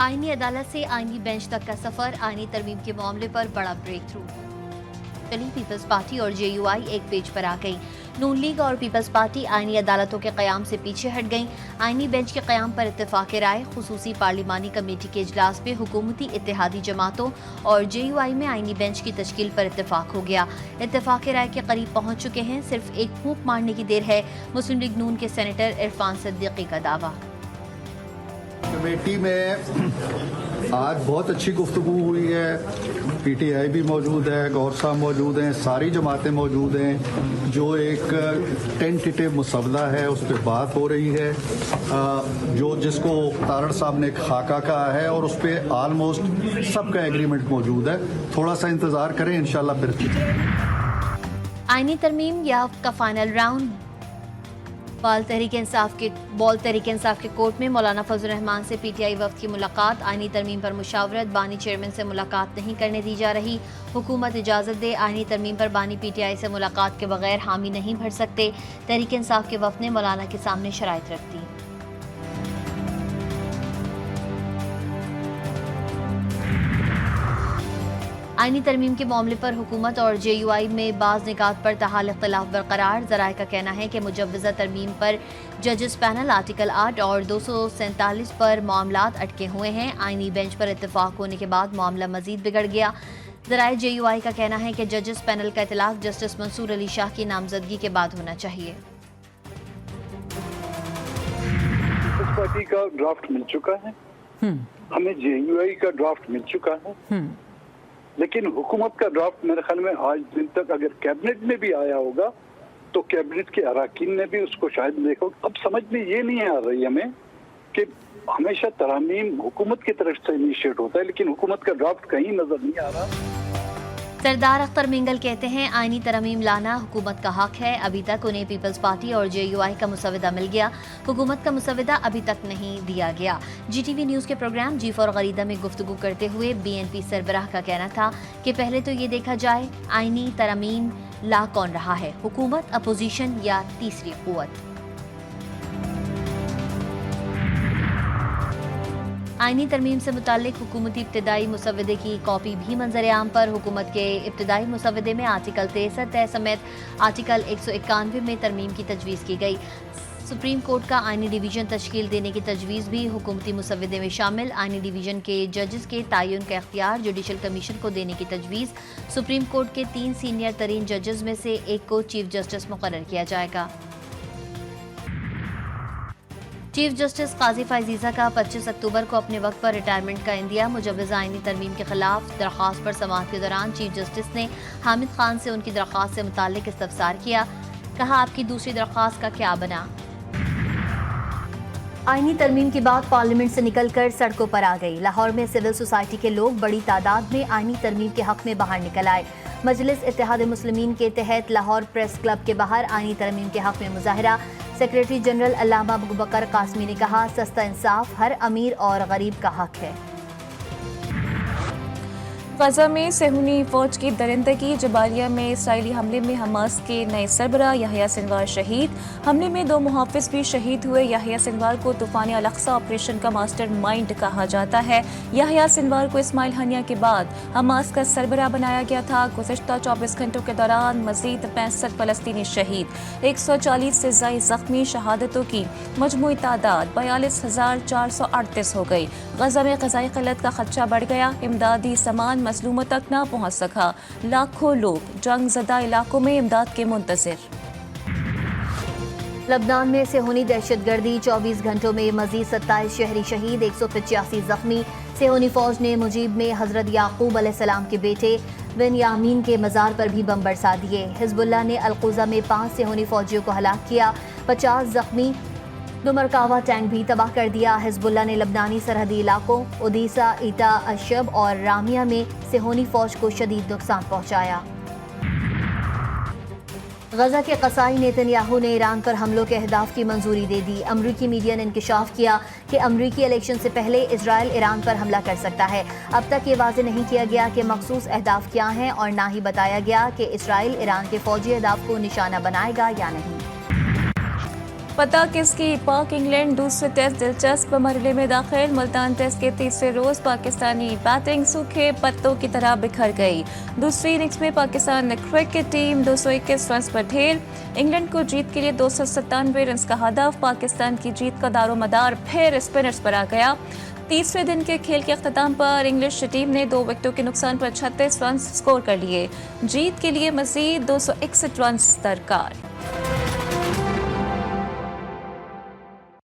आईनी अदालत से आईनी बेंच तक का सफर, आईनी तरमीम के मामले पर बड़ा ब्रेक थ्रू। चली पीपल्स पार्टी और JUI एक पेज पर आ गई। नून लीग और पीपल्स पार्टी आईनी अदालतों के क़याम से पीछे हट गईं। आईनी बेंच के क़याम पर इत्तेफाक राय। खुसूसी पार्लिमानी कमेटी के इजलास में हुकूमती इत्तेहादी जमातों और JUI में आईनी बेंच की तश्कील पर इत्तेफाक हो गया। इत्तेफाक राय के करीब पहुंच चुके हैं, सिर्फ एक फूंक मारने की देर है। मुस्लिम लीग नून के सेनेटर इरफान सिद्दीकी का दावा। कमेटी में आज बहुत अच्छी गुफ्तगू हुई है। PTI भी मौजूद है, गौर साहब मौजूद हैं, सारी जमातें मौजूद हैं। जो एक टेंटेटिव मुसवदा है उस पर बात हो रही है, जो जिसको तारड़ साहब ने एक खाका कहा है और उस पर आलमोस्ट सबका एग्रीमेंट मौजूद है। थोड़ा सा इंतज़ार करें, इंशाल्लाह फिर आईनी तरमीम या का final round. Ball Tehreek Insaf के कोर्ट में मौलाना फजल रहमान से PTI वफ्द की मुलाकात। आईनी तरमीम पर मुशावरत, बानी चेयरमैन से मुलाकात नहीं करने दी जा रही। हुकूमत इजाज़त दे, आईनी तरमीम पर बानी PTI से मुलाकात के बगैर हामी नहीं भर सकते। तहरीक इंसाफ के वफ्द ने मौलाना के सामने शराइत रख दी। आईनी तरमीम के मामले पर हुकूमत और JUI में बाज़ निकात पर ताहाल इख्तिलाफ बरकरार। ज़राए का कहना है कि मुजव्वज़ा तरमीम पर जजेस पैनल आर्टिकल 8 और 247 पर मामलात अटके हुए हैं। आईनी बेंच पर इत्तेफाक होने के बाद मामला मजीद बिगड़ गया। ज़राए JUI का कहना है कि जजेस पैनल का इतलाक़ जस्टिस मंसूर अली शाह की नामजदगी के बाद होना चाहिए। पीपल्स पार्टी का ड्राफ्ट मिल चुका है, हमें JUI का ड्राफ्ट मिल चुका है, लेकिन हुकूमत का ड्राफ्ट मेरे ख्याल में आज दिन तक अगर कैबिनेट में भी आया होगा तो कैबिनेट के अराकीन ने भी उसको शायद देखो। अब समझ में ये नहीं आ रही हमें कि हमेशा तरामीम हुकूमत की तरफ से इनिशिएट होता है, लेकिन हुकूमत का ड्राफ्ट कहीं नजर नहीं आ रहा। सरदार अख्तर मिंगल कहते हैं आईनी तरमीम लाना हुकूमत का हक है। अभी तक उन्हें पीपल्स पार्टी और JUI का मुसवदा मिल गया, हुकूमत का मुसवदा अभी तक नहीं दिया गया। GTV न्यूज़ के प्रोग्राम जी फॉर गरीदा में गुफ्तगू करते हुए BNP सरबराह का कहना था कि पहले तो ये देखा जाए आईनी तरमीम ला कौन रहा है, हुकूमत, अपोजिशन या तीसरी कुव्वत। आईनी तरमीम से मुताल्लिक हुकूमती इब्तदाई मुसवदे की कॉपी भी मंजर आम पर। हुकूमत के इब्तदाई मुसवदे में आर्टिकल 63 समेत आर्टिकल 191 में तरमीम की तजवीज़ की गई। सुप्रीम कोर्ट का आईनी डिवीज़न तश्कील देने की तजवीज़ भी हुकूमती मुसवदे में शामिल। आईनी डिवीज़न के जजेस के तयन का इख्तियार जुडिशल कमीशन को देने की तजवीज़। सुप्रीम कोर्ट के 3 सीनियर तरीन जजेस में से एक को चीफ जस्टिस मुकर्रर किया जाएगा। चीफ जस्टिस काजी फाइजीज़ा का 25 अक्टूबर को अपने वक्त पर रिटायरमेंट का इंदिया। मुजव्वज़ा आईनी तरमीम के खिलाफ दरख्वास्त पर समाअत के दौरान चीफ जस्टिस ने हामिद खान से उनकी दरख्वास्त से मुताल्लिक इस्तफसार किया। कहा, आपकी दूसरी दरख्वास्त का क्या बना। आईनी तरमीम की बात पार्लियामेंट से निकलकर सड़कों पर आ गई। लाहौर में सिविल सोसाइटी के लोग बड़ी तादाद में आईनी तरमीम के हक में बाहर निकल आए। मजलिस इत्तेहाद मुस्लिमीन के तहत लाहौर प्रेस क्लब के बाहर आईनी तरमीम के हक में मुजाहरा। सेक्रेटरी जनरल अल्लामा अबू बकर कासमी ने कहा, सस्ता इंसाफ हर अमीर और गरीब का हक है। गजा में सेहूनी फौज की दरिंदगी। जबालिया में इसराइली हमले में हमास के नए सरबराह याहिया सिनवार शहीद। हमले में 2 मुहाफिज भी शहीद हुए। याहिया सिनवार को तूफान अल-अक्सा ऑपरेशन का मास्टर माइंड कहा जाता है। याहिया सिनवार को इस्माइल हनिया के बाद हमास का सरबराह बनाया गया था। गुज़िश्ता 24 घंटों के दौरान मजीद 65 फलस्तीनी शहीद, 140 से ज़ायद ज़ख्मी। शहादतों की मजमूई तादाद 42,438 हो गई। गजा में ग़ज़ाई क़िल्लत का खदशा बढ़ गया। इमदादी सामान मजलूमों तक ना पहुँच सका। लाखों लोग जंग ज़दा इलाकों में इमदाद के मुंतज़िर। लबनान में सेहूनी दहशतगर्दी, 24 घंटों में मजीद 27 शहरी शहीद, 185 जख्मी। सेहूनी फौज ने मुजीब में हजरत याकूब अलैहिस्सलाम के बेटे बिनयामीन के मज़ार पर भी बम बरसा दिए। हिजबुल्लाह ने अलकुज़ा में 5 सेहूनी फौजियों को हलाक किया, 50 जख्मी। 2 मरकावा टैंक भी तबाह कर दिया। हिजबुल्लाह ने लबनानी सरहदी इलाकों ओदीसा, ईटा, अशब और रामिया में सेहूनी फौज को शदीद नुकसान पहुंचाया। गजा के कसाई नेतन्याहू ने ईरान पर हमलों के अहदाफ की मंजूरी दे दी। अमरीकी मीडिया ने इंकशाफ किया कि अमरीकी इलेक्शन से पहले इजराइल ईरान पर हमला कर सकता है। अब तक ये वाज़ेह नहीं किया गया कि मखसूस अहदाफ क्या हैं और ना ही बताया गया कि इजराइल ईरान के फौजी अहदाफ को निशाना बनाएगा या नहीं। पता किसकी पाक इंग्लैंड दूसरे टेस्ट दिलचस्प मरहले में दाखिल। मुल्तान टेस्ट के तीसरे रोज पाकिस्तानी बैटिंग सूखे पत्तों की तरह बिखर गई। दूसरी इनिंग्स में पाकिस्तान क्रिकेट टीम 221 रन पर ढेर। इंग्लैंड को जीत के लिए 297 रन का हदफ। पाकिस्तान की जीत का दारोमदार फिर स्पिनर्स पर आ गया। तीसरे दिन के खेल के अख्ताम पर इंग्लिश टीम ने 2 विकेटों के नुकसान पर 36 रन स्कोर कर लिए। जीत के लिए मजीद 261 रन दरकार।